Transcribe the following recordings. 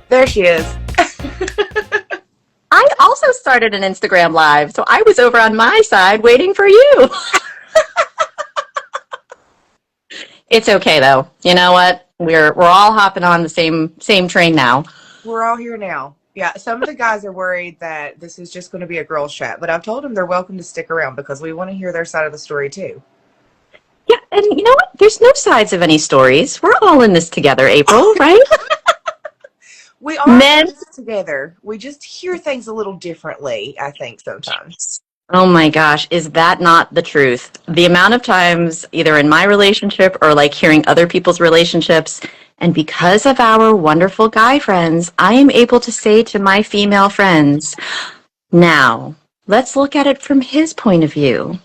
There she is. I also started an Instagram live, so I was over on my side waiting for you. It's okay though. You know what? We're all hopping on the same train now. We're all here now. Yeah, some of the guys are worried that this is just going to be a girls' chat, but I've told them they're welcome to stick around because we want to hear their side of the story too. Yeah, and you know what? There's no sides of any stories. We're all in this together, April, right? We are in Men. this together. We just hear things a little differently, I think, sometimes. Oh my gosh, is that not the truth? The amount of times, either in my relationship or like hearing other people's relationships, and because of our wonderful guy friends, I am able to say to my female friends, now, let's look at it from his point of view.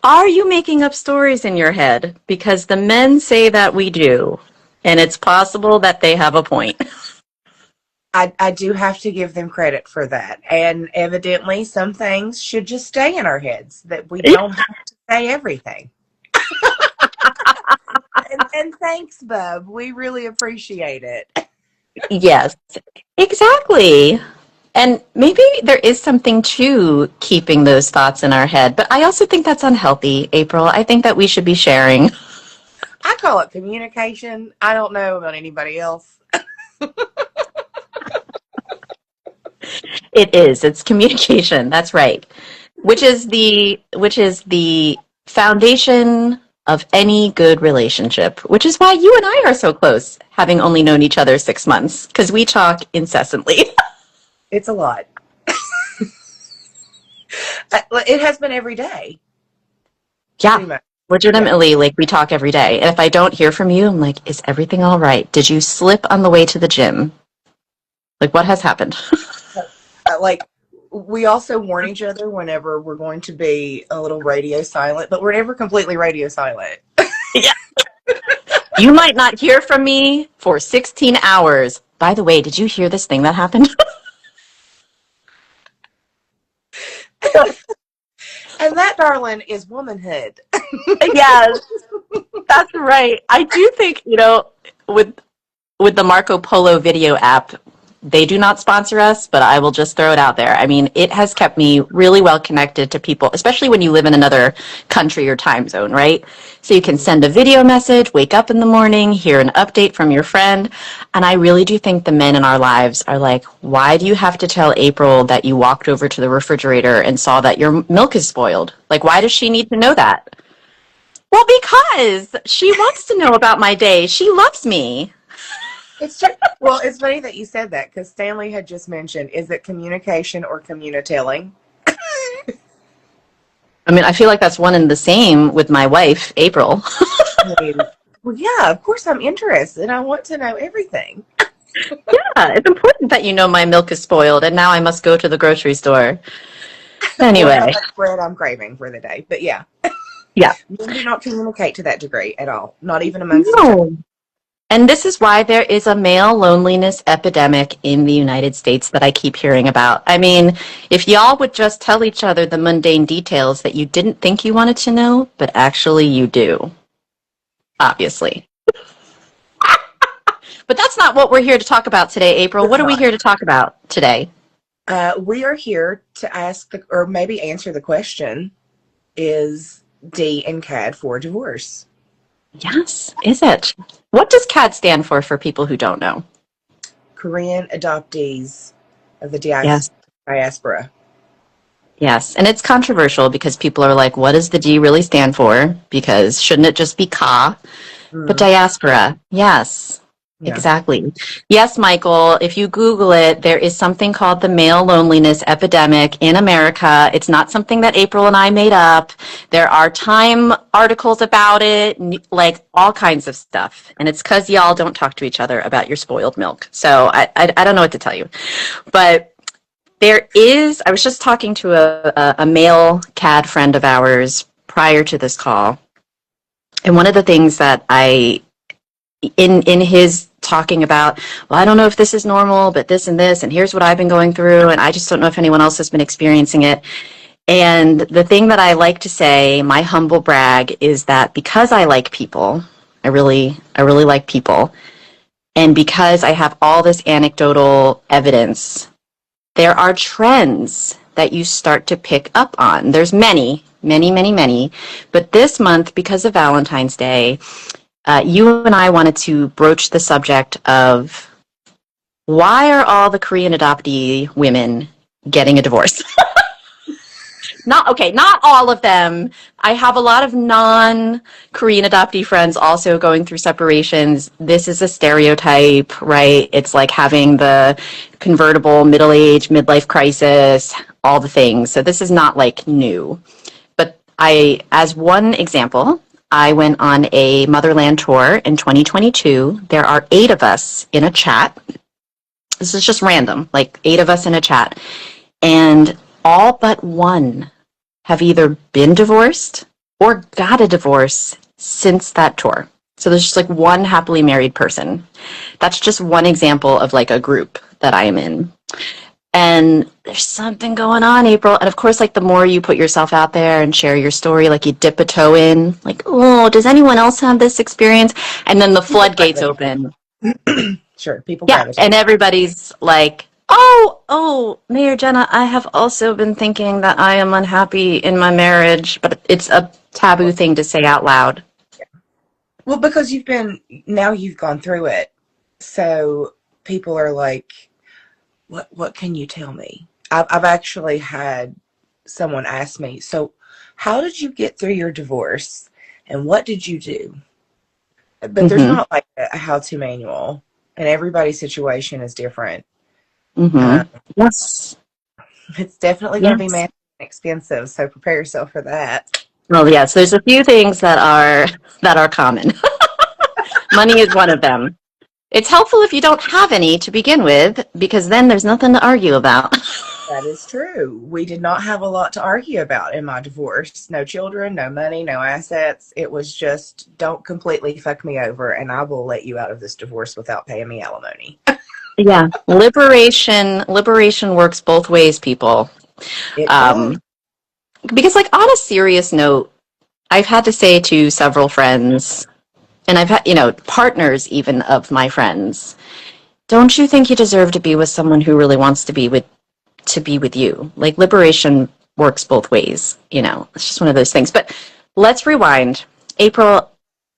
Are you making up stories in your head? Because the men say that we do, and it's possible that they have a point. I do have to give them credit for that. And evidently, some things should just stay in our heads, that we don't have to say everything. And thanks, Bub. We really appreciate it. Yes, exactly. And maybe there is something to keeping those thoughts in our head, but I also think that's unhealthy, April. I think that we should be sharing. I call it communication. I don't know about anybody else. It is. It's communication. That's right. Which is the foundation of any good relationship, which is why you and I are so close, having only known each other 6 months, because we talk incessantly. It's a lot. It has been every day. Yeah. Legitimately, like we talk every day. And if I don't hear from you, I'm like, is everything all right? Did you slip on the way to the gym? Like, what has happened? Like, we also warn each other whenever we're going to be a little radio silent, but we're never completely radio silent. Yeah. You might not hear from me for 16 hours. By the way, did you hear this thing that happened? And that, darling, is womanhood. Yes, that's right. I do think, with the Marco Polo video app, they do not sponsor us, but I will just throw it out there. I mean, it has kept me really well connected to people, especially when you live in another country or time zone, right? So you can send a video message, wake up in the morning, hear an update from your friend. And I really do think the men in our lives are like, why do you have to tell April that you walked over to the refrigerator and saw that your milk is spoiled? Like, why does she need to know that? Well, because she wants to know about my day. She loves me. It's true. Well, it's funny that you said that because Stanley had just mentioned, is it communication or communitelling? I mean, I feel like that's one and the same with my wife, April. I mean, well, yeah, of course I'm interested. I want to know everything. Yeah, it's important that you know my milk is spoiled and now I must go to the grocery store. Anyway. Well, that's bread I'm craving for the day. But yeah. Yeah. Men do not communicate to that degree at all. Not even amongst each other. No. And this is why there is a male loneliness epidemic in the United States that I keep hearing about. I mean, if y'all would just tell each other the mundane details that you didn't think you wanted to know, but actually you do. Obviously. But that's not what we're here to talk about today, April. What are we here to talk about today? We are here to ask, or maybe answer the question, is D and KAD for divorce? Yes, is it? What does KAD stand for people who don't know? Korean adoptees of the Yes. diaspora. Yes, and it's controversial because people are like, what does the D really stand for? Because shouldn't it just be KA? But diaspora, yes. Yeah. Exactly. Yes, Michael, if you Google it, there is something called the male loneliness epidemic in America. It's not something that April and I made up. There are Time articles about it, like all kinds of stuff. And it's because y'all don't talk to each other about your spoiled milk. So I don't know what to tell you. But there is, I was just talking to a male KAD friend of ours prior to this call. And one of the things that in his talking about, well, I don't know if this is normal, but this and this, and here's what I've been going through, and I just don't know if anyone else has been experiencing it. And the thing that I like to say, my humble brag, is that because I like people, I really like people, And because I have all this anecdotal evidence, there are trends that you start to pick up on. There's many, many, many, many. But this month, because of Valentine's Day, you and I wanted to broach the subject of why are all the Korean adoptee women getting a divorce? Not all of them. I have a lot of non-Korean adoptee friends also going through separations. This is a stereotype, right? It's like having the convertible middle-age, midlife crisis, all the things. So this is not like new. But as one example, I went on a motherland tour in 2022. There are 8 of us in a chat. This is just random, like 8 of us in a chat. And all but one have either been divorced or got a divorce since that tour. So there's just like one happily married person. That's just one example of like a group that I am in. And there's something going on, April. And of course, like the more you put yourself out there and share your story, like you dip a toe in, like, oh, does anyone else have this experience? And then the floodgates open. Sure, people Yeah, gravitate. and everybody's like, oh, Mayor Jenna, I have also been thinking that I am unhappy in my marriage, but it's a taboo thing to say out loud. Well, because you've gone through it. So people are like, what can you tell me? I've actually had someone ask me, so how did you get through your divorce and what did you do? But there's not like a how-to manual, and everybody's situation is different. Yes. It's definitely going to be massively expensive, so prepare yourself for that. Well, yes, there's a few things that are common. Money is one of them. It's helpful if you don't have any to begin with, because then there's nothing to argue about. That is true. We did not have a lot to argue about in my divorce. No children, no money, no assets. It was just, don't completely fuck me over, and I will let you out of this divorce without paying me alimony. Yeah, liberation works both ways, people. Because, like, on a serious note, I've had to say to several friends, and I've had, partners even of my friends, don't you think you deserve to be with someone who really wants to be with you? Like, liberation works both ways, It's just one of those things. But let's rewind. April,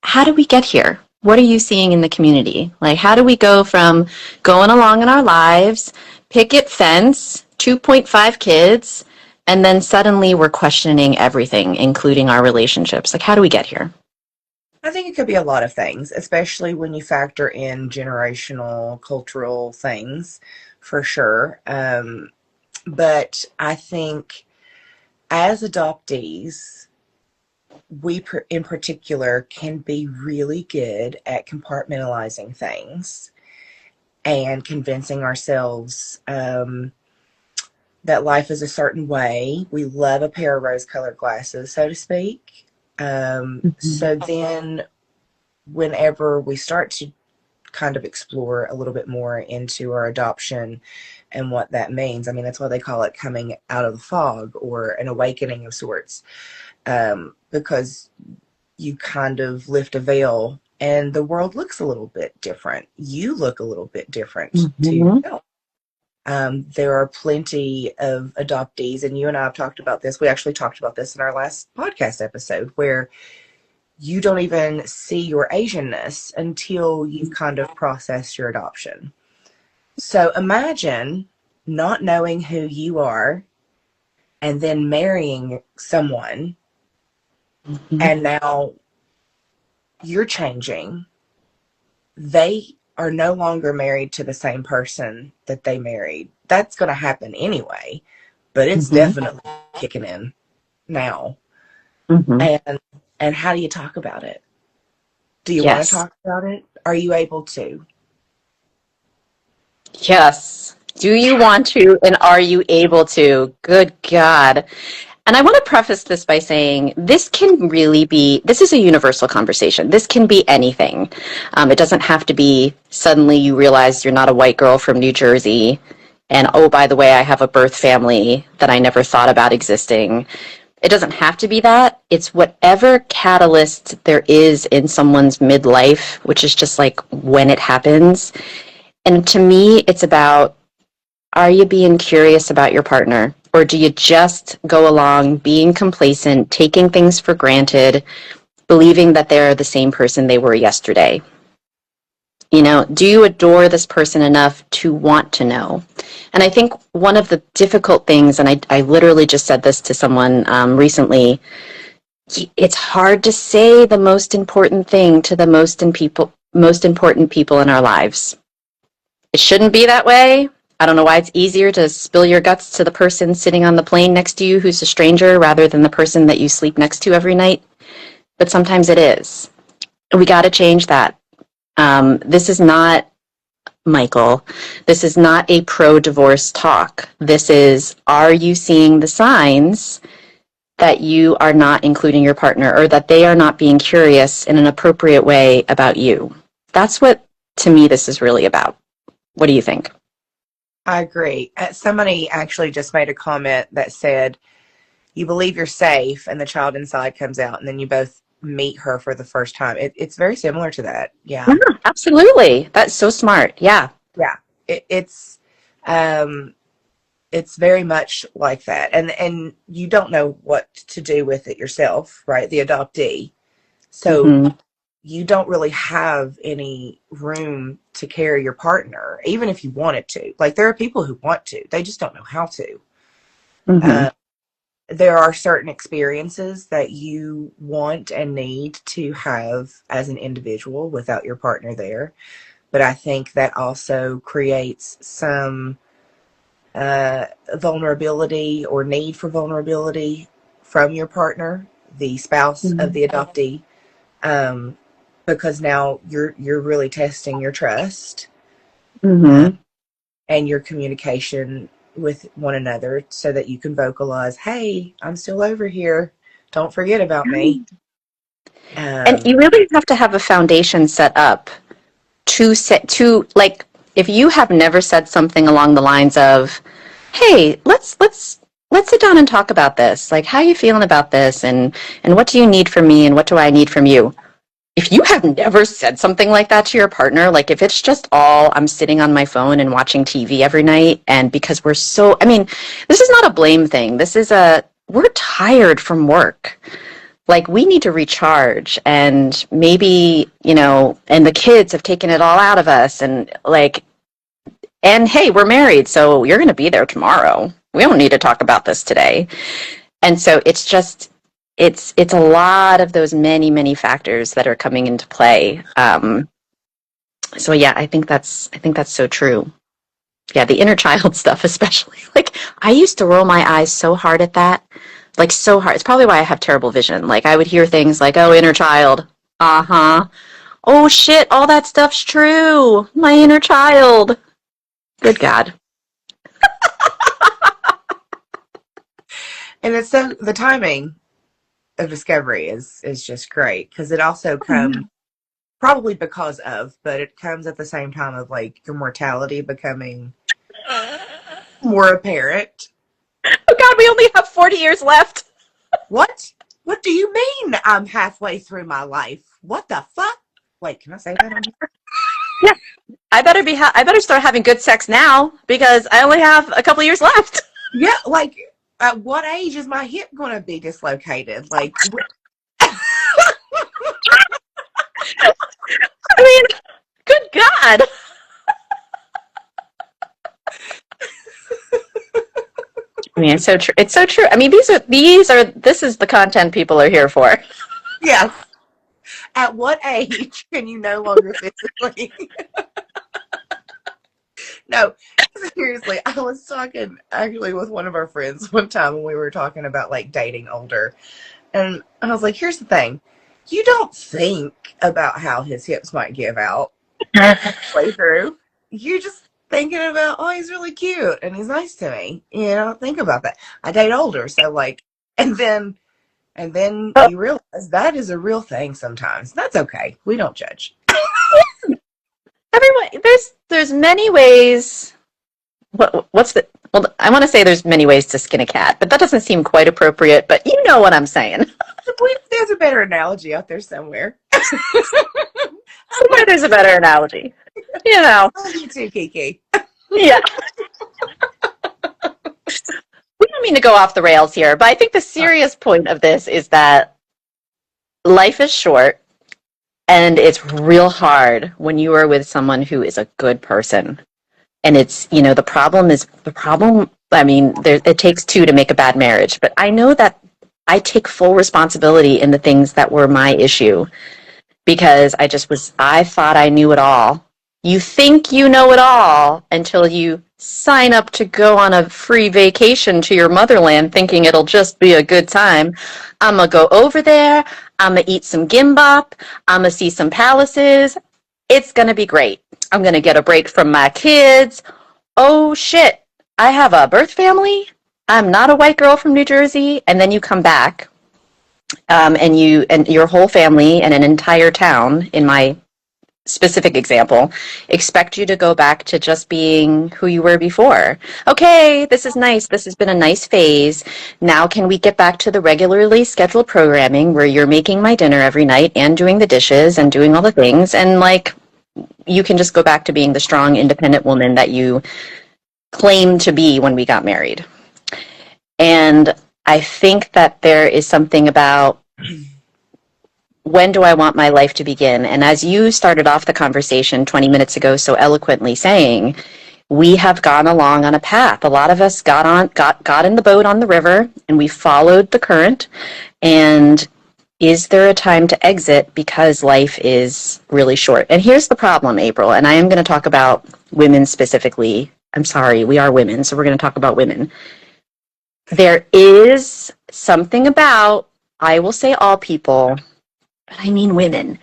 how did we get here? What are you seeing in the community? Like, how do we go from going along in our lives, picket fence, 2.5 kids, and then suddenly we're questioning everything, including our relationships? Like, how do we get here? I think it could be a lot of things, especially when you factor in generational, cultural things, for sure. But I think as adoptees, we in particular can be really good at compartmentalizing things and convincing ourselves that life is a certain way. We love a pair of rose-colored glasses, so to speak. So then whenever we start to kind of explore a little bit more into our adoption and what that means, I mean, that's why they call it coming out of the fog or an awakening of sorts, because you kind of lift a veil and the world looks a little bit different. You look a little bit different to yourself. There are plenty of adoptees, and you and I have talked about this. We actually talked about this in our last podcast episode, where you don't even see your Asianness until you've kind of processed your adoption. So imagine not knowing who you are and then marrying someone, and now you're changing. They are no longer married to the same person that they married. That's going to happen anyway, but it's definitely kicking in now. And how do you talk about it? Do you want to talk about it? Are you able to? Yes. Do you want to, and are you able to? Good God. And I want to preface this by saying this is a universal conversation. This can be anything. It doesn't have to be suddenly you realize you're not a white girl from New Jersey, and oh, by the way, I have a birth family that I never thought about existing. It doesn't have to be that. It's whatever catalyst there is in someone's midlife, which is just like when it happens. And to me, it's about, are you being curious about your partner? Or do you just go along being complacent, taking things for granted, believing that they're the same person they were yesterday? You know, do you adore this person enough to want to know? And I think one of the difficult things, and I literally just said this to someone recently, it's hard to say the most important thing to the most important people in our lives. It shouldn't be that way. I don't know why it's easier to spill your guts to the person sitting on the plane next to you who's a stranger rather than the person that you sleep next to every night. But sometimes it is. We got to change that. This is not, Michael, this is not a pro-divorce talk. This is, are you seeing the signs that you are not including your partner or that they are not being curious in an appropriate way about you? That's what, to me, this is really about. What do you think? I agree. Somebody actually just made a comment that said, you believe you're safe and the child inside comes out and then you both meet her for the first time. It's very similar to that. Yeah, Yeah. absolutely. That's so smart. Yeah. Yeah. Um, it's very much like that. And you don't know what to do with it yourself, right? The adoptee. So Mm-hmm. you don't really have any room to carry your partner, even if you wanted to. Like, there are people who want to, they just don't know how to. Mm-hmm. There are certain experiences that you want and need to have as an individual without your partner there. But I think that also creates some vulnerability or need for vulnerability from your partner, the spouse of the adoptee, um, because now you're really testing your trust uh, Mm-hmm. and your communication with one another, so that you can vocalize, "Hey, I'm still over here. Don't forget about me." And Um, you really have to have a foundation set up to set to like if you have never said something along the lines of, "Hey, let's sit down and talk about this. Like, how are you feeling about this and what do you need from me and what do I need from you?" If you have never said something like that to your partner, like if it's just all I'm sitting on my phone and watching TV every night, and because we're so, I mean, this is not a blame thing. This is we're tired from work. Like we need to recharge and maybe, you know, and the kids have taken it all out of us and like, and hey, we're married, so you're going to be there tomorrow. We don't need to talk about this today. And so it's just, it's a lot of those many factors that are coming into play. So yeah, I think that's so true. Yeah, the inner child stuff, especially. Like I used to roll my eyes so hard at that, like so hard. It's probably why I have terrible vision. Like I would hear things like, "Oh, inner child." Uh-huh. Oh shit, all that stuff's true. My inner child. Good God. and it's so the timing of discovery is just great, because it also comes probably because of, but it comes at the same time of like your mortality becoming more apparent. Oh God, we only have 40 years left. What? What do you mean I'm halfway through my life? What the fuck? Wait, can I say that on here? Yeah. I better start having good sex now because I only have a couple years left. Yeah, like at what age is my hip going to be dislocated? Like, I mean, good God. I mean, it's so true. It's so true. I mean, this is the content people are here for. yes. At what age can you no longer physically? No, seriously, I was talking actually with one of our friends one time when we were talking about like dating older. And I was like, here's the thing. You don't think about how his hips might give out way through. You're just thinking about, oh, he's really cute and he's nice to me. You know, think about that. I date older, so like, and then you realize that is a real thing sometimes. That's okay. We don't judge. Everyone, there's many ways. What's the Well, I want to say there's many ways to skin a cat, but that doesn't seem quite appropriate, but you know what I'm saying. There's a better analogy out there somewhere. Somewhere there's a better analogy. You know. I love you too, Kiki. Yeah. We don't mean to go off the rails here, but I think the serious point of this is that life is short and it's real hard when you are with someone who is a good person. And it's, I mean, it takes two to make a bad marriage, but I know that I take full responsibility in the things that were my issue because I thought I knew it all. You think you know it all until you sign up to go on a free vacation to your motherland thinking it'll just be a good time. I'm going to go over there. I'm going to eat some gimbap. I'm going to see some palaces. It's going to be great. I'm going to get a break from my kids. Oh shit, I have a birth family. I'm not a white girl from New Jersey. And then you come back and your whole family and an entire town, in my specific example, expect you to go back to just being who you were before. Okay, this is nice. This has been a nice phase. Now can we get back to the regularly scheduled programming where you're making my dinner every night and doing the dishes and doing all the things, and like you can just go back to being the strong, independent woman that you claimed to be when we got married. And I think that there is something about when do I want my life to begin? And as you started off the conversation 20 minutes ago so eloquently saying, we have gone along on a path. A lot of us got in the boat on the river and we followed the current. And is there a time to exit because life is really short? And here's the problem, April, and I am going to talk about women specifically. I'm sorry, we are women, so we're going to talk about women. There is something about, I will say all people, but I mean women,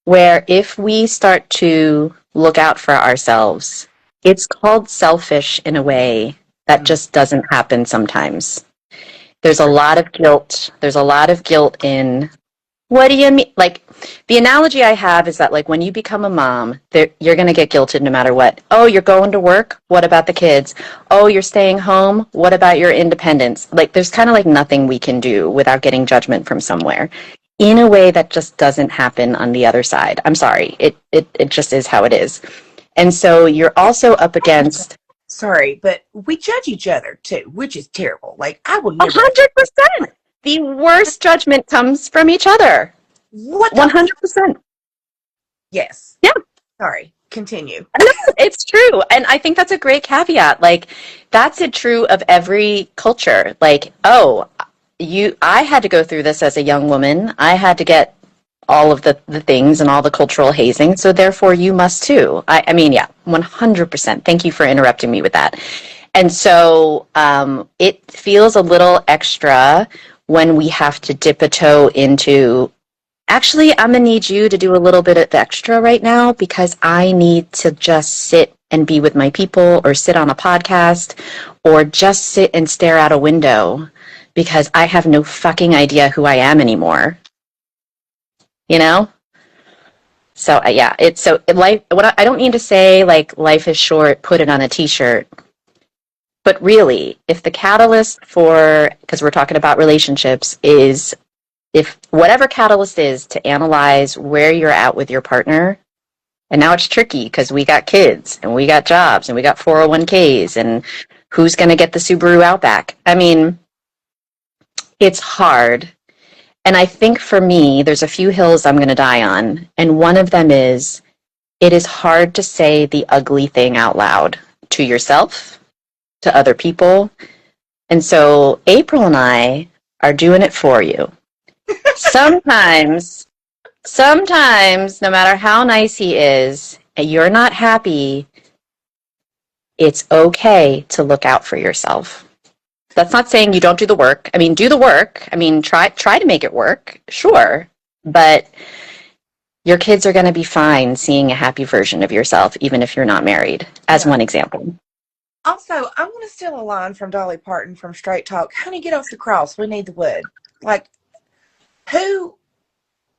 where if we start to look out for ourselves, it's called selfish in a way that just doesn't happen sometimes. There's a lot of guilt. There's a lot of guilt in, what do you mean? Like, the analogy I have is that, like, when you become a mom, you're going to get guilted no matter what. Oh, you're going to work? What about the kids? Oh, you're staying home? What about your independence? Like, there's kind of like nothing we can do without getting judgment from somewhere in a way that just doesn't happen on the other side. I'm sorry. It just is how it is. And so you're also up against... Sorry, but we judge each other too, which is terrible. Like, I will never... 100%. The worst judgment comes from each other. What? 100%. Yes. Yeah. Sorry. Continue. No, it's true. And I think that's a great caveat. Like, that's it true of every culture. Like, oh, I had to go through this as a young woman. I had to get all of the things and all the cultural hazing. So therefore you must too. I mean, yeah, 100%. Thank you for interrupting me with that. And so it feels a little extra when we have to dip a toe into, actually, I'm going to need you to do a little bit of extra right now because I need to just sit and be with my people or sit on a podcast or just sit and stare out a window because I have no fucking idea who I am anymore. You know? So yeah, life. I don't mean to say like life is short, put it on a t-shirt. But really, if the catalyst for, because we're talking about relationships, is if whatever catalyst is to analyze where you're at with your partner, and now it's tricky because we got kids and we got jobs and we got 401ks and who's going to get the Subaru Outback? I mean, it's hard. And I think for me, there's a few hills I'm going to die on. And one of them is, it is hard to say the ugly thing out loud to yourself, to other people. And so April and I are doing it for you. Sometimes, no matter how nice he is, and you're not happy, it's okay to look out for yourself. That's not saying you don't do the work. I mean, do the work. I mean, try to make it work, sure. But your kids are going to be fine seeing a happy version of yourself, even if you're not married, as one example. Also, I'm going to steal a line from Dolly Parton from Straight Talk. Honey, get off the cross. We need the wood. Like,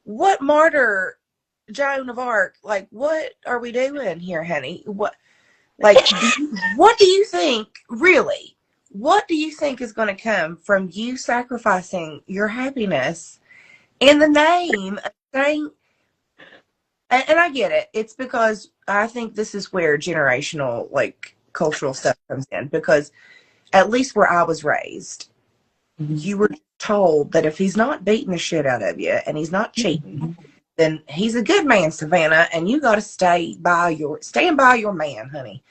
what martyr, Joan of Arc? Like, what are we doing here, honey? Like, what do you think, really? What do you think is going to come from you sacrificing your happiness in the name of saying, and I get it. It's because I think this is where generational, like, cultural stuff comes in. Because at least where I was raised, you were told that if he's not beating the shit out of you and he's not cheating, then he's a good man, Savannah, and you got to stand by your man, honey.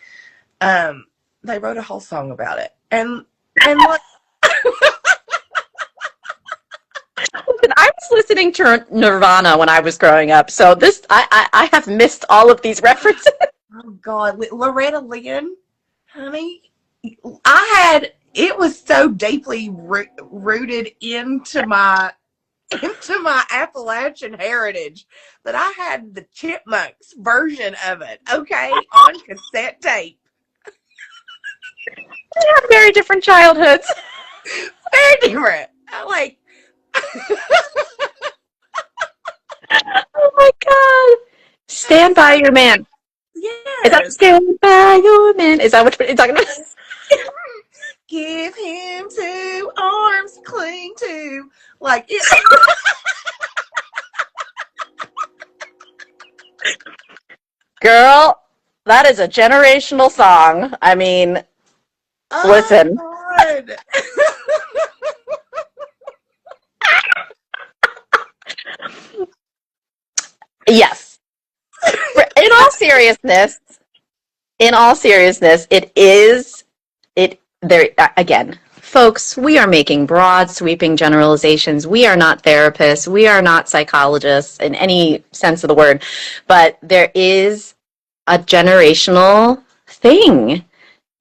They wrote a whole song about it, and like, I was listening to Nirvana when I was growing up, so this I have missed all of these references. oh God, Loretta Lynn, honey, it was so deeply rooted into my Appalachian heritage that I had the Chipmunks version of it, okay, on cassette tape. We have very different childhoods. Very different. Like, oh my God. Stand by your man. Is that yes. stand by your man? Is that what you're talking about? Give him 2 arms, cling to. Like, it. Girl, that is a generational song. I mean, Oh, listen. God. Yes. In all seriousness, there again, folks, we are making broad, sweeping generalizations. We are not therapists. We are not psychologists in any sense of the word, but there is a generational thing.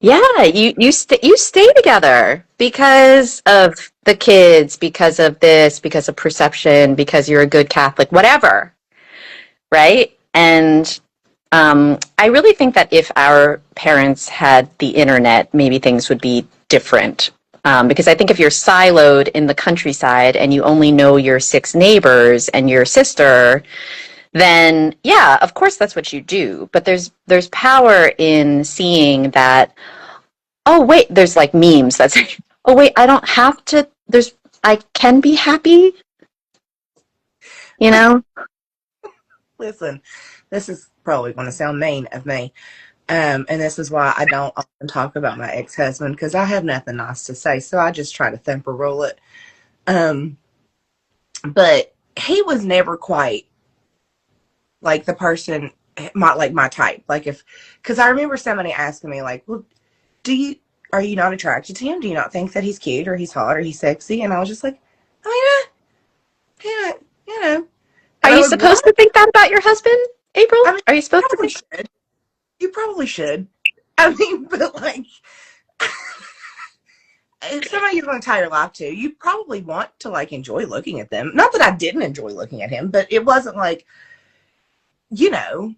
Yeah, you stay together because of the kids, because of this, because of perception, because you're a good Catholic, whatever, right? And I really think that if our parents had the internet, maybe things would be different. Because I think if you're siloed in the countryside and you only know your 6 neighbors and your sister, then yeah, of course that's what you do. But there's power in seeing that, oh wait, there's like memes that say, oh wait, I don't have to, I can be happy, you know? Listen, this is probably going to sound mean of me. And this is why I don't often talk about my ex-husband, because I have nothing nice to say. So I just try to thumper roll it. But he was never quite like the person, my type. Like, because I remember somebody asking me, like, well, are you not attracted to him? Do you not think that he's cute or he's hot or he's sexy? And I was just like, oh yeah, yeah, you know. Are you supposed to think that about your husband, April? I mean, Are you supposed to think? You probably should. I mean, but like, if somebody's going to tie your life to, you probably want to like enjoy looking at them. Not that I didn't enjoy looking at him, but it wasn't like, you know,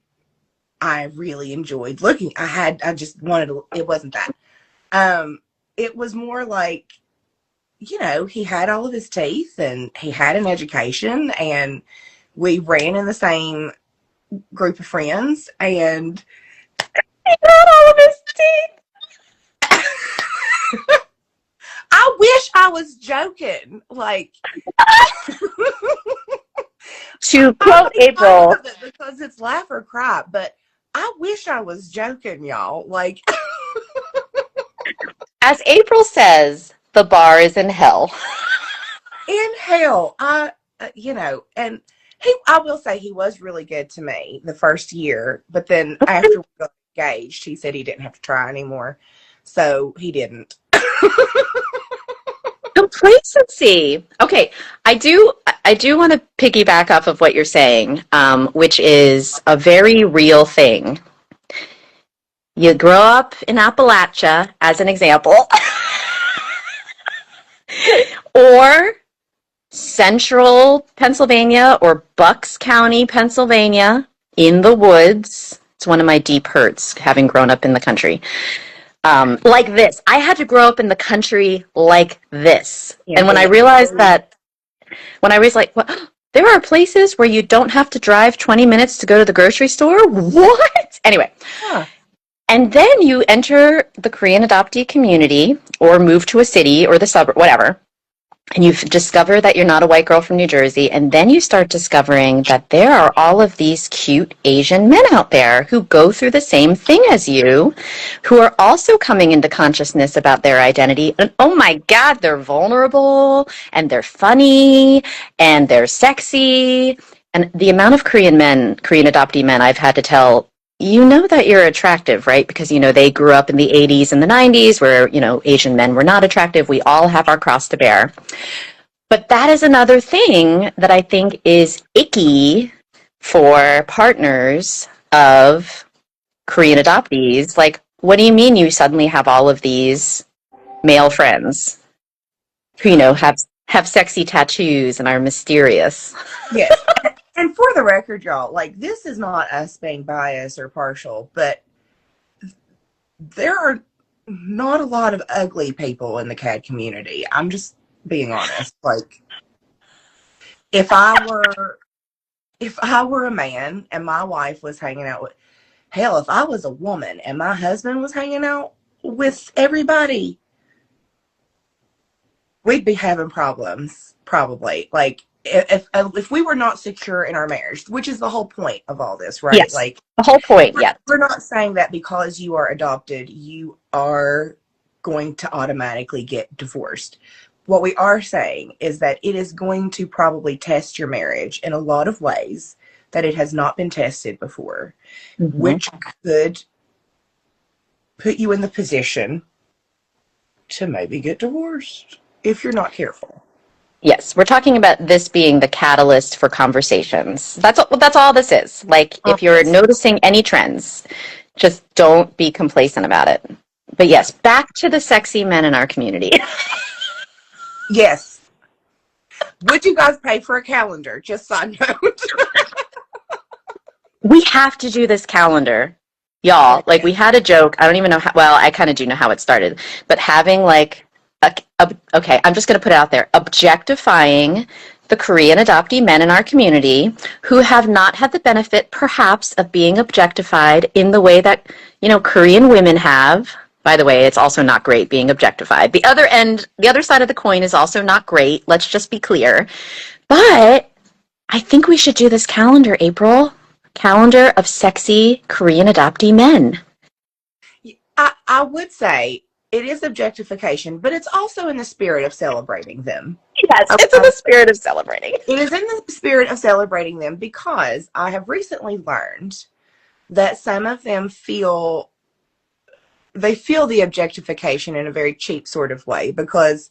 I really enjoyed looking. I just wanted to, it wasn't that. It was more like, you know, he had all of his teeth and he had an education and we ran in the same group of friends and He got all of his teeth. I wish I was joking. Like, to quote April, because it's laugh or cry, but I wish I was joking, y'all. Like, as April says, the bar is in hell. in hell, you know, and I will say he was really good to me the first year, but then after we got engaged, he said he didn't have to try anymore, so he didn't. Complacency. Okay, I do want to piggyback off of what you're saying, which is a very real thing. You grow up in Appalachia, as an example, or central Pennsylvania or Bucks County, Pennsylvania, in the woods. It's one of my deep hurts, having grown up in the country. Like this. I had to grow up in the country like this. Yeah, and when I realized like, what? There are places where you don't have to drive 20 minutes to go to the grocery store? What? Anyway. Huh. And then you enter the Korean adoptee community or move to a city or the suburb, whatever. And you discover that you're not a white girl from New Jersey. And then you start discovering that there are all of these cute Asian men out there who go through the same thing as you, who are also coming into consciousness about their identity. And oh my God, they're vulnerable and they're funny and they're sexy. And the amount of Korean men, Korean adoptee men I've had to tell, you know that you're attractive, right? Because, they grew up in the 80s and the 90s where, Asian men were not attractive. We all have our cross to bear. But that is another thing that I think is icky for partners of Korean adoptees. Like, what do you mean you suddenly have all of these male friends who, have sexy tattoos and are mysterious? Yes. And for the record, y'all, like, this is not us being biased or partial, but there are not a lot of ugly people in the CAD community. I'm just being honest. Like, if I were a man and my wife was hanging out with, hell, if I was a woman and my husband was hanging out with everybody, we'd be having problems, probably. Like, if we were not secure in our marriage, which is the whole point of all this, right? Yes, Like, the whole point, yes. we're not saying that because you are adopted, you are going to automatically get divorced. What we are saying is that it is going to probably test your marriage in a lot of ways that it has not been tested before, which could put you in the position to maybe get divorced if you're not careful. Yes, we're talking about this being the catalyst for conversations. That's all this is. Like, if you're noticing any trends, just don't be complacent about it. But yes, back to the sexy men in our community. Yes. Would you guys pay for a calendar? Just side note. We have to do this calendar. Y'all, like, we had a joke. I don't even know how, well, I kind of do know how it started, but having like, okay, I'm just going to put it out there, objectifying the Korean adoptee men in our community who have not had the benefit, perhaps, of being objectified in the way that, Korean women have. By the way, it's also not great being objectified. The other side of the coin is also not great. Let's just be clear. But I think we should do this calendar, April. Calendar of sexy Korean adoptee men. I would say it is objectification, but it's also in the spirit of celebrating them. Yes, it's in the spirit of celebrating. It is in the spirit of celebrating them because I have recently learned that some of them feel the objectification in a very cheap sort of way because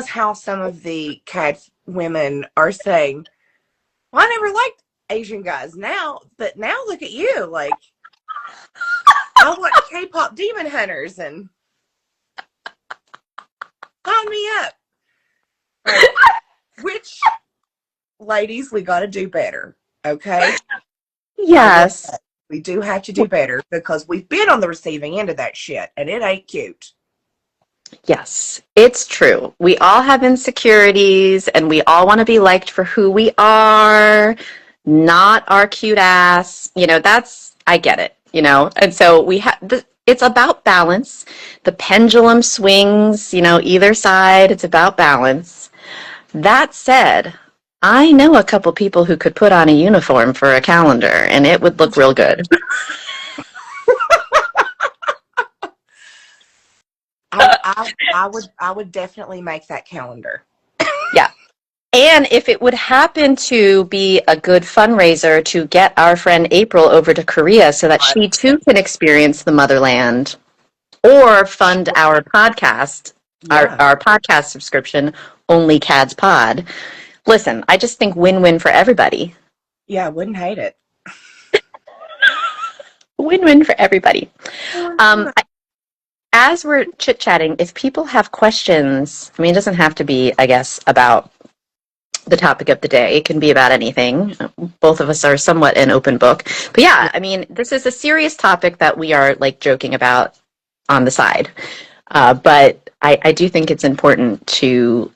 how some of the CAD women are saying, well, I never liked Asian guys but now look at you, like, I watch K-pop Demon Hunters and sign me up. Like, which, ladies, we got to do better, okay? Yes. We do have to do better because we've been on the receiving end of that shit and it ain't cute. Yes, it's true. We all have insecurities and we all want to be liked for who we are, not our cute ass. I get it, and so it's about balance. The pendulum swings, either side. It's about balance. That said, I know a couple people who could put on a uniform for a calendar and it would look real good. I would definitely make that calendar. Yeah. And if it would happen to be a good fundraiser to get our friend April over to Korea so that she too can experience the motherland or fund our podcast, our podcast subscription, Only CAD's Pod. Listen, I just think win-win for everybody. Yeah, I wouldn't hate it. Win-win for everybody. As we're chit-chatting, if people have questions, it doesn't have to be, I guess, about the topic of the day. It can be about anything. Both of us are somewhat an open book. But yeah, this is a serious topic that we are like joking about on the side. But I do think it's important to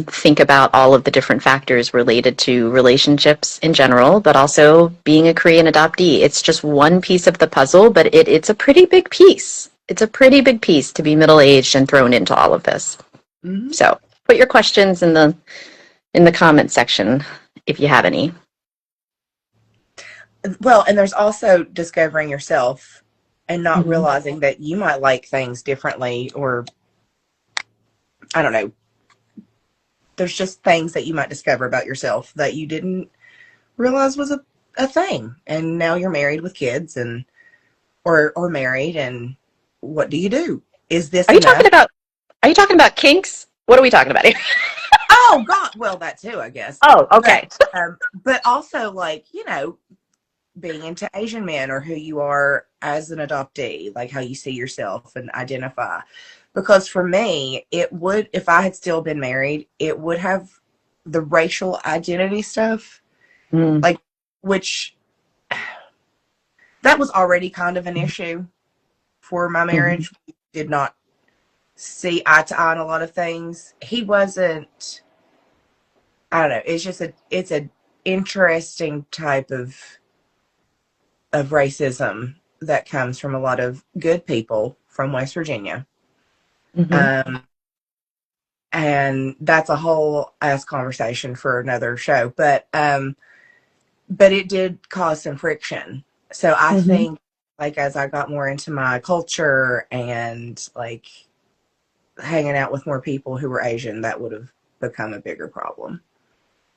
think about all of the different factors related to relationships in general, but also being a Korean adoptee. It's just one piece of the puzzle, but it's a pretty big piece. It's a pretty big piece to be middle-aged and thrown into all of this. Mm-hmm. So put your questions in the comment section if you have any. Well, and there's also discovering yourself and not Mm-hmm. realizing that you might like things differently, or I don't know. There's just things that you might discover about yourself that you didn't realize was a thing. And now you're married with kids and or married, and what do you do? Is this Are you enough? talking about kinks? What are we talking about here? Oh God, well that too, I guess. Oh, But okay. but also like, being into Asian men, or who you are as an adoptee, like how you see yourself and identify. Because for me, it would, if I had still been married, it would have the racial identity stuff, Mm. like, which that was already kind of an issue for my Mm-hmm. marriage. We did not see eye to eye on a lot of things. He wasn't, I don't know, it's a interesting type of racism that comes from a lot of good people from West Virginia. Mm-hmm. Um, and that's a whole ass conversation for another show. But it did cause some friction. So I Mm-hmm. think, like, as I got more into my culture and like hanging out with more people who were Asian, that would have become a bigger problem.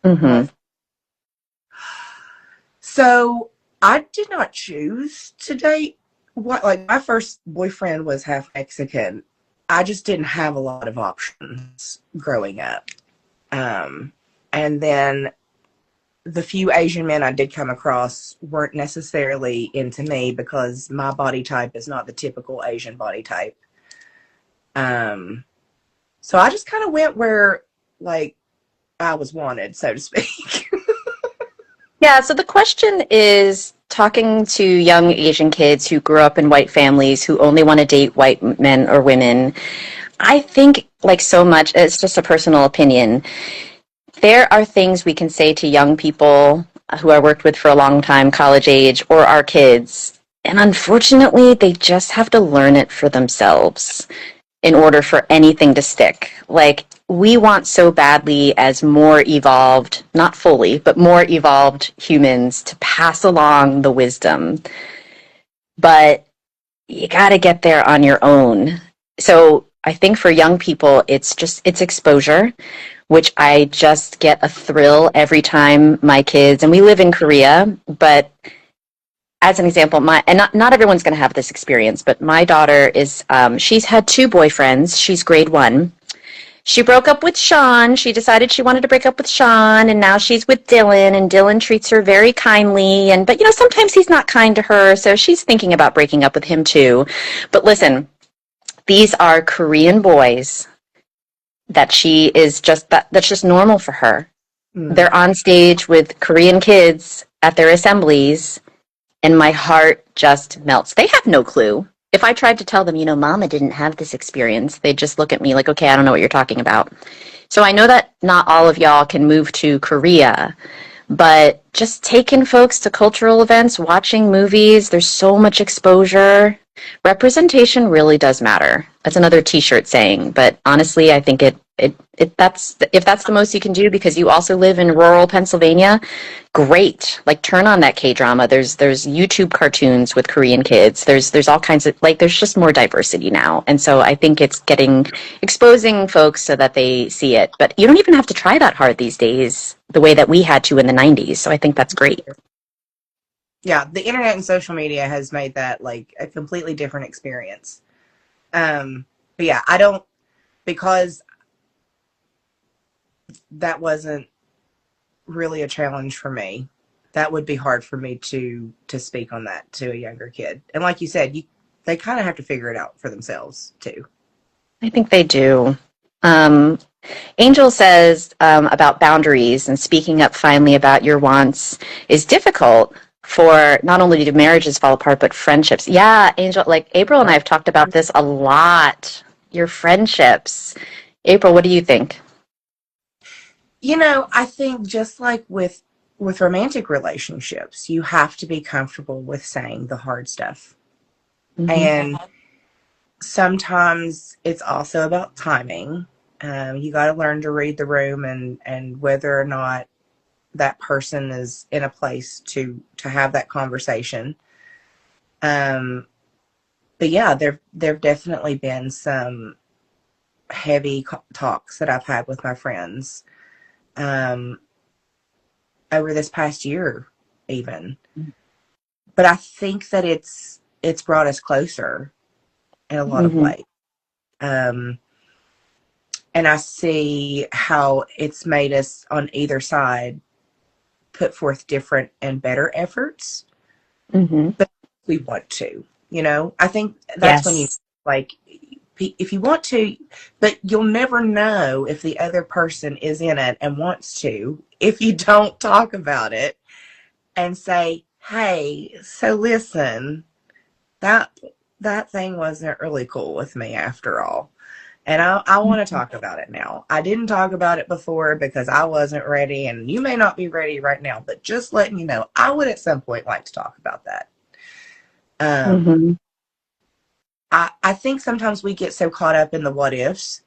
Mm-hmm. So I did not choose to date. What, like, my first boyfriend was half Mexican. I just didn't have a lot of options growing up. And then the few Asian men I did come across weren't necessarily into me because my body type is not the typical Asian body type. Um, so I just kind of went where, like, I was wanted, so to speak. Yeah, so the question is talking to young Asian kids who grew up in white families who only want to date white men or women. I think, like so much, it's just a personal opinion. There are things we can say to young people who I worked with for a long time, college age, or our kids. And unfortunately, they just have to learn it for themselves in order for anything to stick. Like, we want so badly as more evolved, not fully, but more evolved humans to pass along the wisdom. But you got to get there on your own. So I think for young people, it's exposure, which I just get a thrill every time my kids, and we live in Korea, but as an example, and not everyone's going to have this experience, but my daughter is, she's had two boyfriends. She's grade 1. She broke up with Sean. She decided she wanted to break up with Sean, and now she's with Dylan, and Dylan treats her very kindly. But sometimes he's not kind to her, so she's thinking about breaking up with him too. But listen, these are Korean boys that that's just normal for her. Mm. They're on stage with Korean kids at their assemblies, and my heart just melts. They have no clue. If I tried to tell them, Mama didn't have this experience, they'd just look at me like, okay, I don't know what you're talking about. So I know that not all of y'all can move to Korea, but just taking folks to cultural events, watching movies, there's so much exposure. Representation really does matter. That's another T-shirt saying, but honestly, I think if that's the most you can do because you also live in rural Pennsylvania, great. Like, turn on that K-drama. There's YouTube cartoons with Korean kids. There's all kinds of, like, there's just more diversity now. And so I think it's exposing folks so that they see it. But you don't even have to try that hard these days the way that we had to in the 90s. So I think that's great. Yeah, the internet and social media has made that like a completely different experience. But yeah, I don't, because that wasn't really a challenge for me. That would be hard for me to speak on that to a younger kid. And like you said, they kind of have to figure it out for themselves too. I think they do. Angel says about boundaries and speaking up finally about your wants is difficult for not only do marriages fall apart, but friendships. Yeah, Angel, like April and I have talked about this a lot. your friendships. April, what do you think? I think just like with romantic relationships, you have to be comfortable with saying the hard stuff. Hmm. And sometimes it's also about timing. You got to learn to read the room and whether or not that person is in a place to have that conversation. Um, but yeah, there've definitely been some heavy talks that I've had with my friends um, over this past year, even. But I think that it's brought us closer in a lot of Hmm. ways. Um, and I see how it's made us on either side put forth different and better efforts, Hmm. but we want to. I think that's when you Yes. like if you want to, but you'll never know if the other person is in it and wants to if you don't talk about it and say, "Hey, so listen, that that thing wasn't really cool with me after all." And I want to talk about it now. I didn't talk about it before because I wasn't ready, and you may not be ready right now, but just letting you know, I would at some point like to talk about that. Um, Hmm. I think sometimes we get so caught up in the what ifs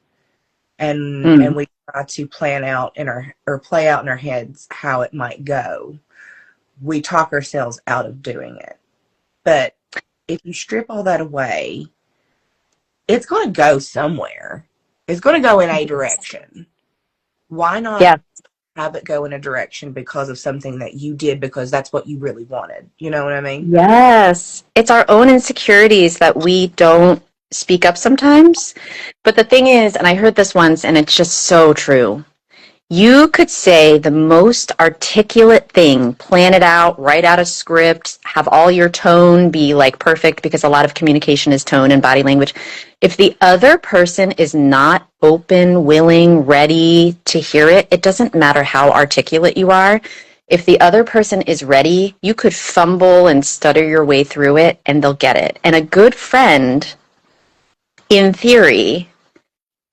and Mm. we try to plan out in our or play out in our heads how it might go. We talk ourselves out of doing it. But if you strip all that away, it's going to go somewhere. It's going to go in a direction. Why not Yeah. have it go in a direction because of something that you did because that's what you really wanted? You know what I mean? Yes. It's our own insecurities that we don't speak up sometimes. But the thing is, and I heard this once, and it's just so true. You could say the most articulate thing, plan it out, write out a script, have all your tone be like perfect because a lot of communication is tone and body language. If the other person is not open, willing, ready to hear it, it doesn't matter how articulate you are. If the other person is ready, you could fumble and stutter your way through it and they'll get it. And a good friend, in theory,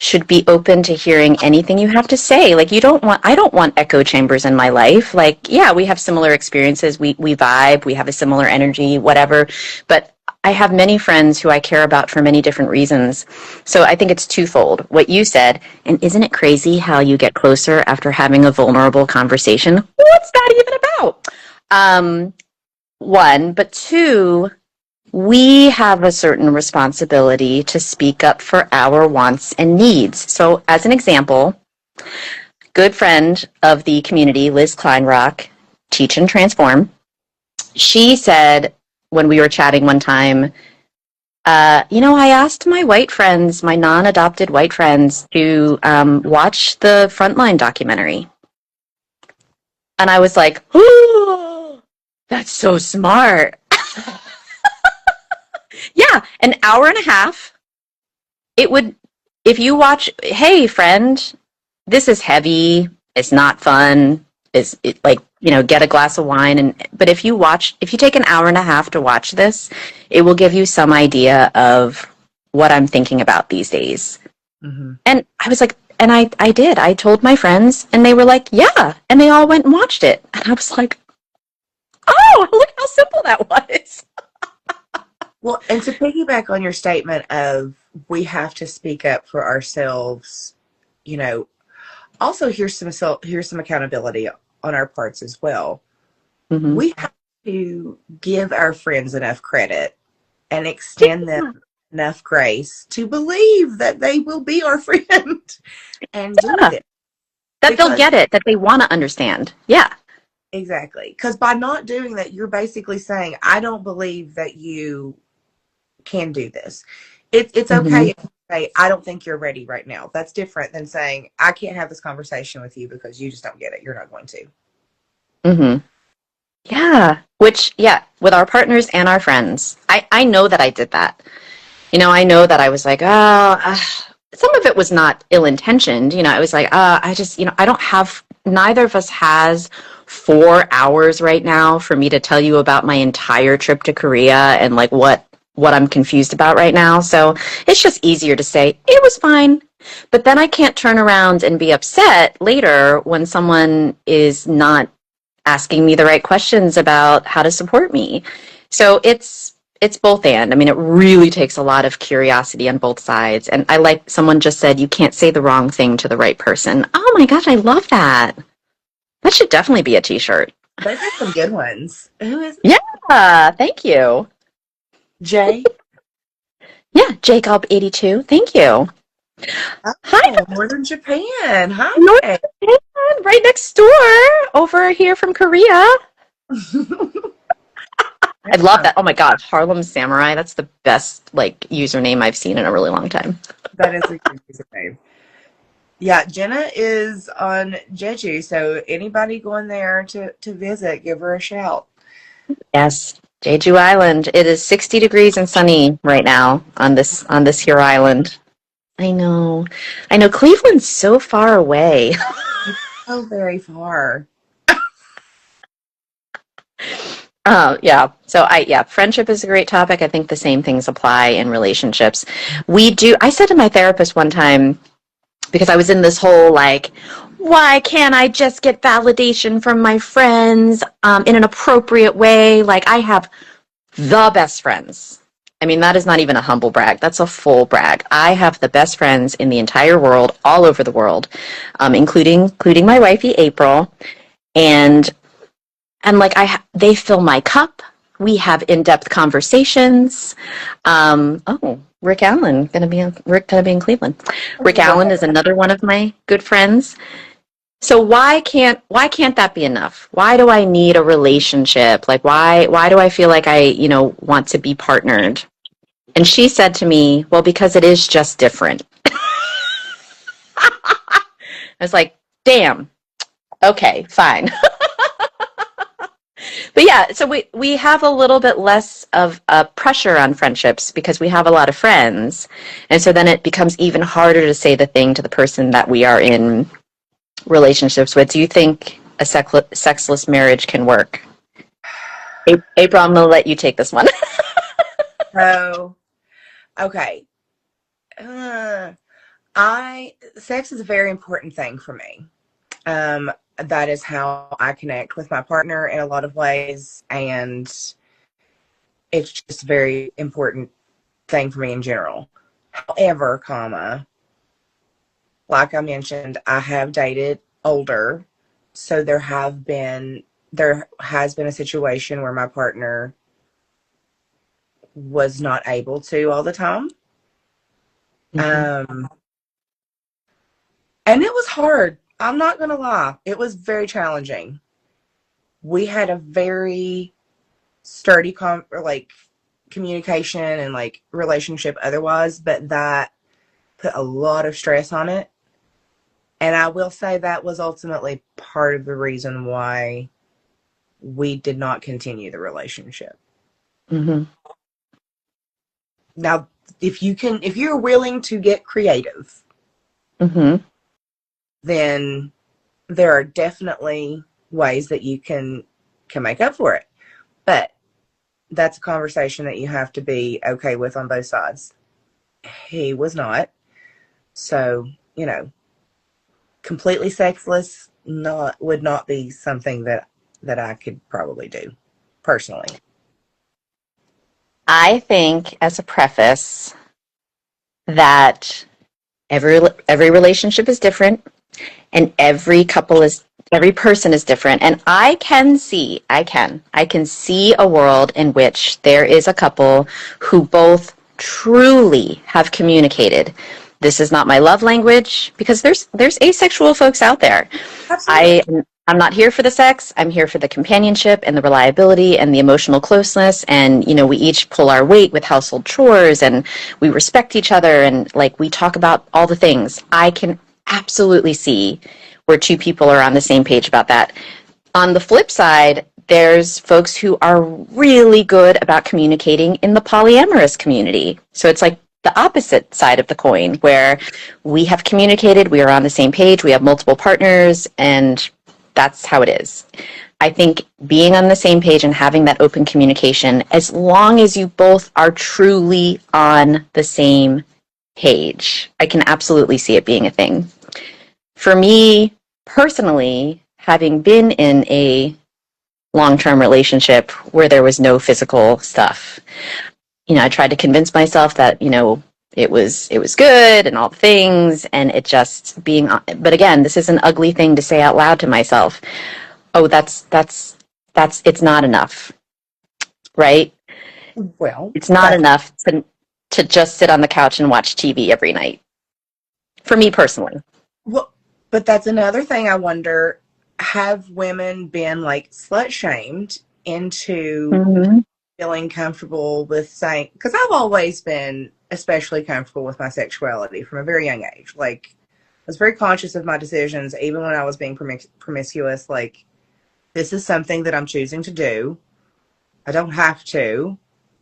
should be open to hearing anything you have to say. Like I don't want echo chambers in my life. Like, yeah, we have similar experiences. We vibe, we have a similar energy, whatever. But I have many friends who I care about for many different reasons. So I think it's twofold. What you said, and isn't it crazy how you get closer after having a vulnerable conversation? What's that even about? Um, one, but two, we have a certain responsibility to speak up for our wants and needs. So, as an example, good friend of the community, Liz Kleinrock, Teach and Transform, she said when we were chatting one time, I asked my white friends, my non adopted white friends, to watch the Frontline documentary. And I was like, oh, that's so smart. Yeah, an hour and a half. It would, if you watch, hey, friend, this is heavy. It's not fun. It's like, get a glass of wine. But if you take an hour and a half to watch this, it will give you some idea of what I'm thinking about these days. Mm-hmm. And I was like, and I did. I told my friends, and they were like, yeah. And they all went and watched it. And I was like, oh, look how simple that was. Well, and to piggyback on your statement of we have to speak up for ourselves, you know, also here's some accountability on our parts as well. Mm-hmm. We have to give our friends enough credit and extend them enough grace to believe that they will be our friend and do Yeah, this. that they'll Because get it, that they want to understand. Yeah. exactly. Because by not doing that, you're basically saying, I don't believe that you can do this. It's Mm-hmm. okay if you say, I don't think you're ready right now. That's different than saying, I can't have this conversation with you because you just don't get it. You're not going to. Mm-hmm. Yeah. Which, yeah, with our partners and our friends. I know that I did that. I know that I was like, some of it was not ill intentioned. I was like, I just, I don't have, neither of us has 4 hours right now for me to tell you about my entire trip to Korea and like what what I'm confused about right now. So it's just easier to say, it was fine. But then I can't turn around and be upset later when someone is not asking me the right questions about how to support me. So it's both and. I mean, it really takes a lot of curiosity on both sides. And I like someone just said, you can't say the wrong thing to the right person. Oh my gosh, I love that. That should definitely be a t-shirt. Those are some good ones. Who is Yeah, thank you. Jay? Yeah, Jacob82. Thank you. Hi, Oh, Northern Japan. North Hi. Japan, right next door, over here from Korea. I love Yeah, that. Oh my God, Harlem Samurai. That's the best like username I've seen in a really long time. that is a good username. Yeah, Jenna is on Jeju, so anybody going there to visit, give her a shout. Yes, Jeju Island. It is 60 degrees and sunny right now on this here island. I know. I know Cleveland's so far away. So very far. Yeah. So friendship is a great topic. I think the same things apply in relationships. I said to my therapist one time, because I was in this whole like, why can't I just get validation from my friends in an appropriate way? Like I have the best friends. I mean, that is not even a humble brag. That's a full brag. I have the best friends in the entire world, all over the world, including my wifey, April. And like they fill my cup. We have in-depth conversations. Rick Allen Rick gonna be in Cleveland. Rick Allen is another one of my good friends. So why can't that be enough? Why do I need a relationship? Like why do I feel like I, want to be partnered? And she said to me, well, because it is just different. I was like, damn. Okay, fine. But yeah, so we have a little bit less of a pressure on friendships because we have a lot of friends. And so then it becomes even harder to say the thing to the person that we are in relationships with. Do you think a sexless marriage can work? April, I'm going to let you take this one. So, okay. Sex is a very important thing for me. That is how I connect with my partner in a lot of ways, and it's just a very important thing for me in general. However, like I mentioned, I have dated older, so there has been a situation where my partner was not able to all the time. Mm-hmm. And it was hard. I'm not gonna lie. It was very challenging. We had a very sturdy communication and like relationship otherwise, but that put a lot of stress on it. And I will say that was ultimately part of the reason why we did not continue the relationship. Mm-hmm. Now, if you're willing to get creative, Mm-hmm. then there are definitely ways that you can make up for it. But that's a conversation that you have to be okay with on both sides. He was not. So, completely sexless would not be something that I could probably do personally. I think, as a preface, that every relationship is different, and every person is different. And I can see a world in which there is a couple who both truly have communicated. This is not my love language, because there's asexual folks out there. Absolutely. I'm not here for the sex. I'm here for the companionship and the reliability and the emotional closeness. And, we each pull our weight with household chores, and we respect each other, and like we talk about all the things. I can absolutely see where two people are on the same page about that. On the flip side, there's folks who are really good about communicating in the polyamorous community. So it's like the opposite side of the coin, where we have communicated, we are on the same page, we have multiple partners, and that's how it is. I think being on the same page and having that open communication, as long as you both are truly on the same page, I can absolutely see it being a thing. For me personally, having been in a long-term relationship where there was no physical stuff, I tried to convince myself that, it was good and all the things, and it just being, but again, this is an ugly thing to say out loud to myself. Oh, that's it's not enough, right? Well, It's not that's enough to just sit on the couch and watch TV every night. For me personally. well, but that's another thing I wonder, have women been like slut shamed into Mm-hmm. feeling comfortable with saying, because I've always been especially comfortable with my sexuality from a very young age. Like, I was very conscious of my decisions, even when I was being promiscuous. Like, this is something that I'm choosing to do. I don't have to.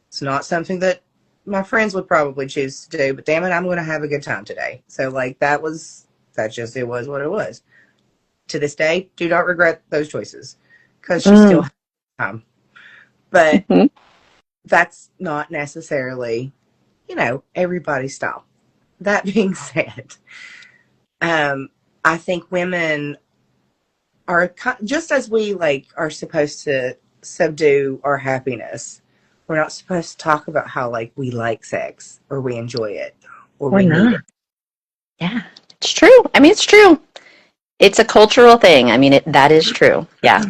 It's not something that my friends would probably choose to do, but damn it, I'm going to have a good time today. So, like, it was what it was. To this day, do not regret those choices because she still Mm. has time. But Mm-hmm. that's not necessarily, everybody's style. That being said, I think women are just as we like are supposed to subdue our happiness. We're not supposed to talk about how like we like sex or we enjoy it or Or we need it. not. Yeah, it's true. I mean, it's true. It's a cultural thing. I mean, that is true. Yeah.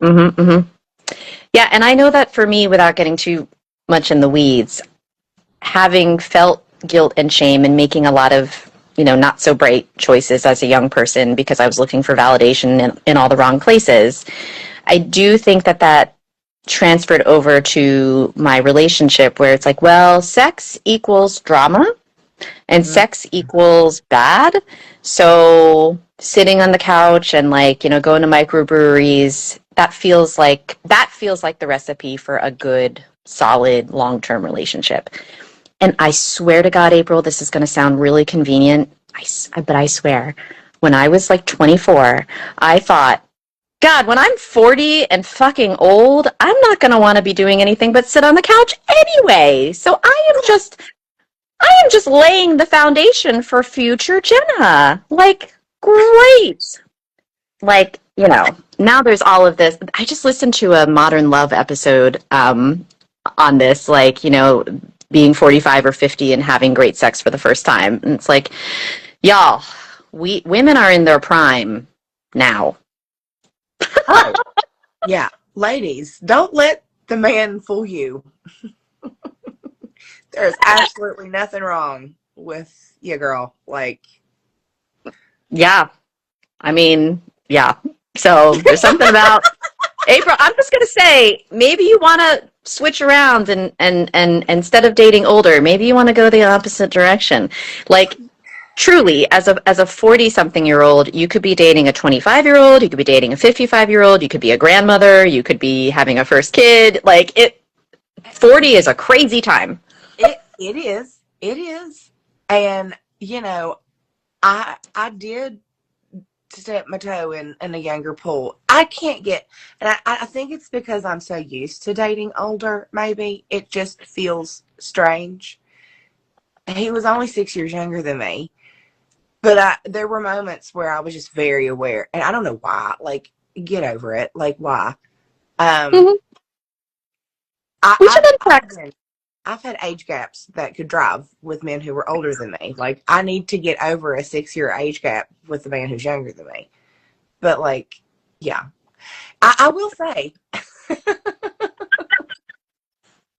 Mm-hmm, mm-hmm. Yeah, and I know that for me, without getting too much in the weeds, having felt guilt and shame and making a lot of, not so bright choices as a young person because I was looking for validation in all the wrong places, I do think that transferred over to my relationship where it's like, well, sex equals drama and Mm-hmm. sex equals bad. So sitting on the couch and like, going to microbreweries, that feels like the recipe for a good, solid, long-term relationship. And I swear to God, April, this is going to sound really convenient. But I swear, when I was like 24, I thought, God, when I'm 40 and fucking old, I'm not going to want to be doing anything but sit on the couch anyway. So I am just laying the foundation for future Jenna. Like, great. Like, now there's all of this. I just listened to a Modern Love episode on this, like, being 45 or 50 and having great sex for the first time. And it's like, y'all, women are in their prime now. Oh, yeah. Ladies, don't let the man fool you. There's absolutely nothing wrong with you, girl. Like, Yeah. I mean, yeah. So there's something about April. I'm just gonna say, maybe you want to switch around and instead of dating older, maybe you want to go the opposite direction. Like, truly, as a 40-something-year-old, you could be dating a 25-year-old, you could be dating a 55-year-old, you could be a grandmother, you could be having a first kid. Like, 40 is a crazy time. it is. It is. And, I did step my toe in a younger pool. I can't get, and I think it's because I'm so used to dating older, maybe. It just feels strange. He was only 6 years younger than me, but there were moments where I was just very aware, and I don't know why. Like, get over it. Like, why? Um, Mhm. I, We should I've, I've unpack. been I've had age gaps that could drive with men who were older than me. Like, I need to get over a 6 year age gap with the man who's younger than me. But, like, yeah. I will say,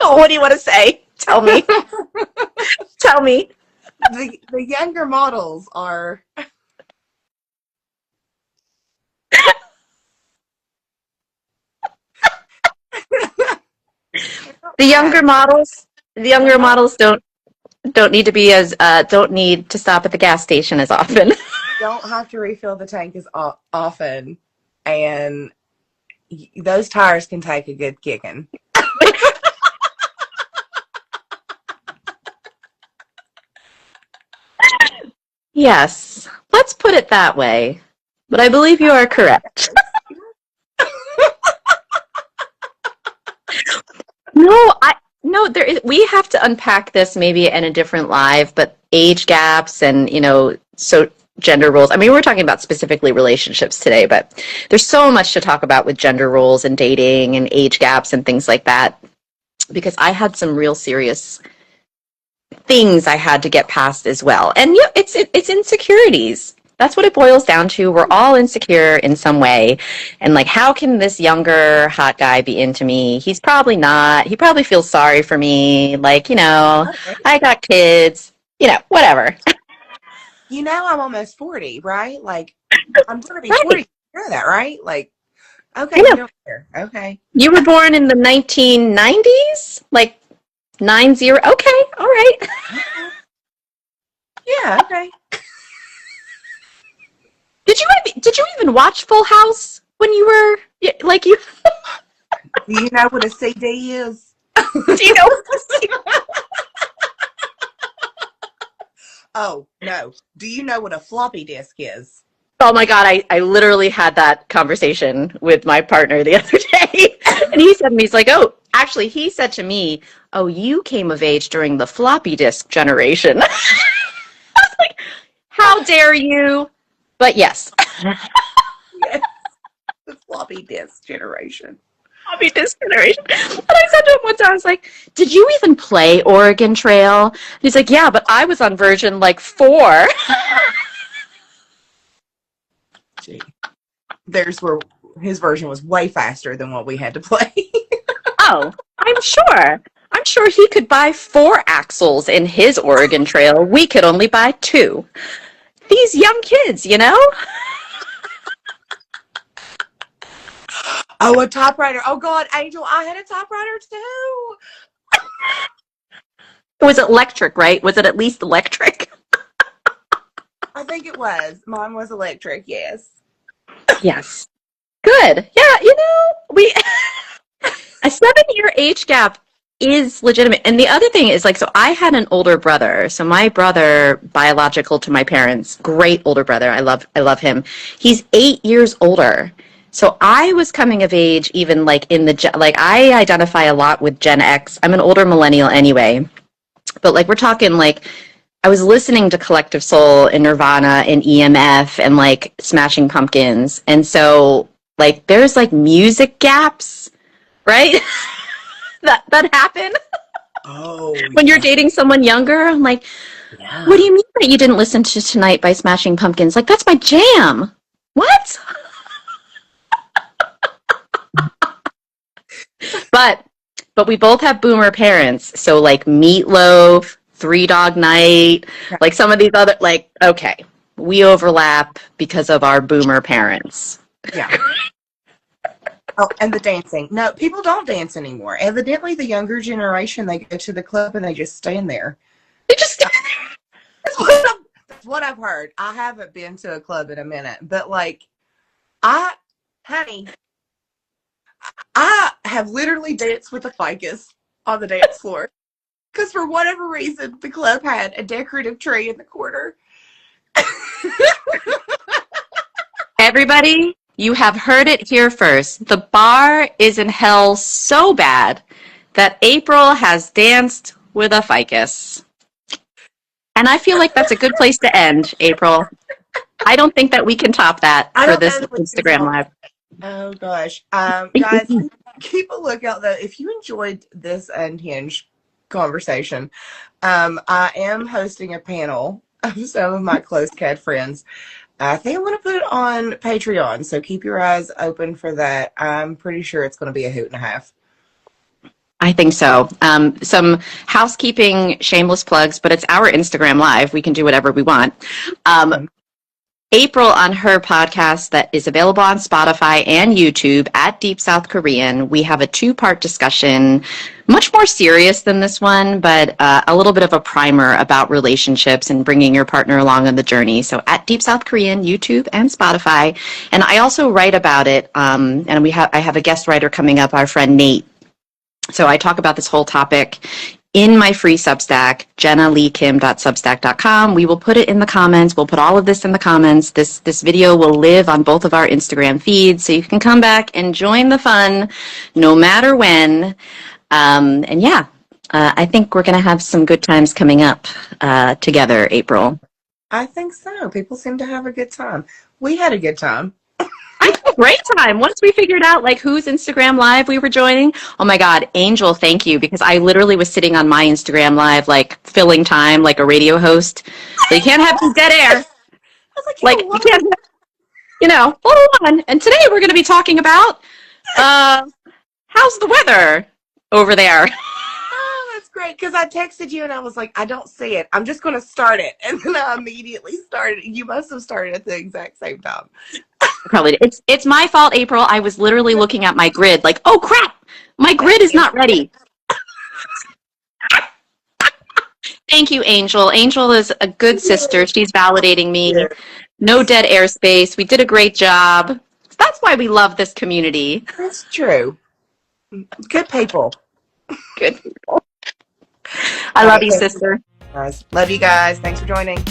Oh, what do you want to say? Tell me. Tell me. the younger models are. The younger Bad. models, the They're younger not. models don't need to be as don't need to stop at the gas station as often. Don't have to refill the tank as often, and those tires can take a good kicking. Yes, let's put it that way. But I believe you are correct. we have to unpack this maybe in a different live, but age gaps and, so gender roles. I mean, we're talking about specifically relationships today, but there's so much to talk about with gender roles and dating and age gaps and things like that, because I had some real serious things I had to get past as well. And it's insecurities. That's what it boils down to. We're all insecure in some way. And like, how can this younger hot guy be into me? He's probably not. He probably feels sorry for me. Like, I got kids, whatever. I'm almost 40, right? Like, I'm going to be Right. 40. You know that, right? Like, okay, I know. you don't care. Okay. You were born in the 1990s? Like 90? Okay, all right. Yeah, okay. Did you even watch Full House when you were like you? Do you know what a CD is? Do you know? Oh, no. Do you know what a floppy disk is? Oh my God, I literally had that conversation with my partner the other day. And he said to me, he's like, oh, actually, he said to me, oh, you came of age during the floppy disk generation. I was like, how dare you? But yes. Yes. The floppy disk generation. Floppy disk generation. And I said to him one time, I was like, did you even play Oregon Trail? And he's like, yeah, but I was on version like 4. Gee. There's where his version was way faster than what we had to play. Oh, I'm sure. I'm sure he could buy 4 axles in his Oregon Trail. We could only buy 2. These young kids, Oh, a typewriter. Oh, God, Angel, I had a typewriter, too. Was it electric, right? Was it at least electric? I think it was. Mine was electric, yes. Yes. Good. Yeah, we a 7-year age gap is legitimate. And the other thing is so I had an older brother. So my brother, biological to my parents, great older brother. I love him. He's 8 years older. So I was coming of age even in the I identify a lot with Gen X. I'm an older millennial anyway. But we're talking I was listening to Collective Soul and Nirvana and EMF and Smashing Pumpkins. And so there's music gaps, right? that happen. Oh, when you're dating someone younger. I'm like, yeah. What do you mean that you didn't listen to Tonight by Smashing Pumpkins? That's my jam. What? But we both have boomer parents. So Meatloaf, Three Dog Night, some of these other, okay, we overlap because of our boomer parents. Yeah. Oh, and the dancing. No, people don't dance anymore. Evidently, the younger generation, they go to the club and they just stand there. They just stand there. That's what I've heard. I haven't been to a club in a minute, but honey, I have literally danced with a ficus on the dance floor. Because for whatever reason, the club had a decorative tree in the corner. Everybody, you have heard it here first. The bar is in hell so bad that April has danced with a ficus. And I feel like that's a good place to end, April. I don't think that we can top that for this Instagram Live. Oh, gosh. Guys, keep a lookout, though. If you enjoyed this Unhinged conversation, I am hosting a panel of some of my close KAD friends. I think I want to put it on Patreon, so keep your eyes open for that. I'm pretty sure it's going to be a hoot and a half. I think so. Some housekeeping, shameless plugs, but it's our Instagram Live. We can do whatever we want. April, on her podcast that is available on Spotify and YouTube at Deep South Korean, we have a 2-part discussion, much more serious than this one, but a little bit of a primer about relationships and bringing your partner along on the journey. So at Deep South Korean, YouTube and Spotify. And I also write about it, and I have a guest writer coming up, our friend Nate. So I talk about this whole topic in my free Substack, jennaleekim.substack.com. We will put it in the comments. We'll put all of this in the comments. This video will live on both of our Instagram feeds, so you can come back and join the fun no matter when. And yeah, I think we're going to have some good times coming up together, April. I think so. People seem to have a good time. We had a good time. I had a great time. Once we figured out like whose Instagram live we were joining. Oh my God, Angel, thank you, because I literally was sitting on my Instagram live, like filling time like a radio host. So you can't have some dead air. I was like, Like you can't, hold on. And today we're going to be talking about how's the weather over there. oh, that's great. Because I texted you and I was like, I don't see it. I'm just going to start it. And then I immediately started. You must have started at the exact same time. Probably it's my fault, April. I was literally looking at my grid, like, oh crap, my grid is not ready. Thank you, Angel. Angel is a good sister. She's validating me. No dead airspace. We did a great job. That's why we love this community. That's true. Good people. Good people. I love you, sister. Guys. Love you guys. Thanks for joining.